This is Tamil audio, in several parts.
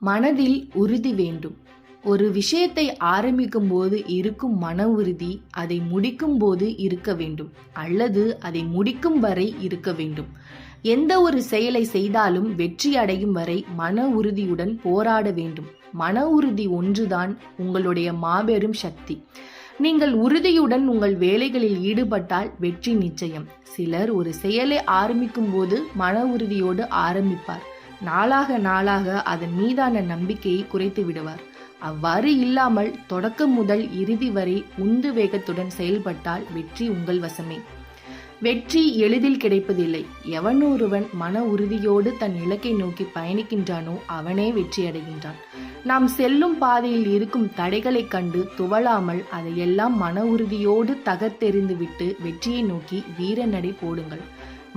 மனதில் உறுதி வேண்டும். ஒரு விஷயத்தை ஆரம்பிக்கும் போது இருக்கும் மன உறுதி அதை முடிக்கும் போது இருக்க வேண்டும், அல்லது அதை முடிக்கும் வரை இருக்க வேண்டும். எந்த ஒரு செயலை செய்தாலும் வெற்றி அடையும் வரை மன உறுதியுடன் போராட வேண்டும். மன உறுதி ஒன்றுதான் உங்களுடைய மாபெரும் சக்தி. நீங்கள் உறுதியுடன் உங்கள் வேலைகளில் ஈடுபட்டால் வெற்றி நிச்சயம். சிலர் ஒரு செயலை ஆரம்பிக்கும் போது மன உறுதியோடு ஆரம்பிப்பார். நாளாக அதன் மீதான நம்பிக்கையை குறைத்து விடுவார். அவ்வாறு இல்லாமல் தொடக்கம் முதல் இறுதி வரை உந்து வேகத்துடன் செயல்பட்டால் வெற்றி உங்கள் வசமே. வெற்றி எளிதில் கிடைப்பதில்லை. எவனொருவன் மன உறுதியோடு தன் இலக்கை நோக்கி பயணிக்கின்றானோ அவனே வெற்றி அடைகின்றான். நாம் செல்லும் பாதையில் இருக்கும் தடைகளை கண்டு துவளாமல் அதையெல்லாம் மன உறுதியோடு தகர்த்தெறிந்துவிட்டு வெற்றியை நோக்கி வீரநடை போடுங்கள்.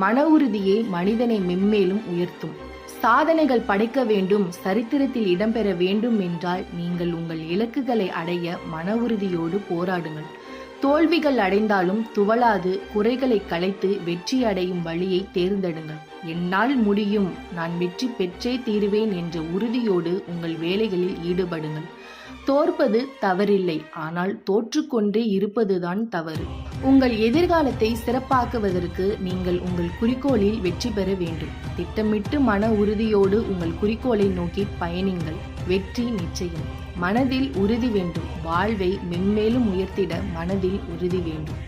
மன உறுதியே மனிதனை மென்மேலும் உயர்த்தும். சாதனைகள் படைக்க வேண்டும், சரித்திரத்தில் இடம்பெற வேண்டும் என்றால் நீங்கள் உங்கள் இலக்குகளை அடைய மன உறுதியோடு போராடுங்கள். தோல்விகள் அடைந்தாலும் துவளாது குறைகளை களைத்து வெற்றி அடையும் வழியை தேர்ந்தெடுங்கள். என்னால் முடியும், நான் வெற்றி பெற்றே தீருவேன் என்ற உறுதியோடு உங்கள் வேலைகளில் ஈடுபடுங்கள். தோற்பது தவறில்லை, ஆனால் தோற்றுக்கொண்டே இருப்பதுதான் தவறு. உங்கள் எதிர்காலத்தை சிறப்பாக்குவதற்கு நீங்கள் உங்கள் குறிக்கோளில் வெற்றி பெற வேண்டும். திட்டமிட்டு மன உறுதியோடு உங்கள் குறிக்கோளை நோக்கி பயணிங்கள். வெற்றி நிச்சயம். மனதில் உறுதி வேண்டும். வாழ்வை மென்மேலும் உயர்த்திட மனதில் உறுதி வேண்டும்.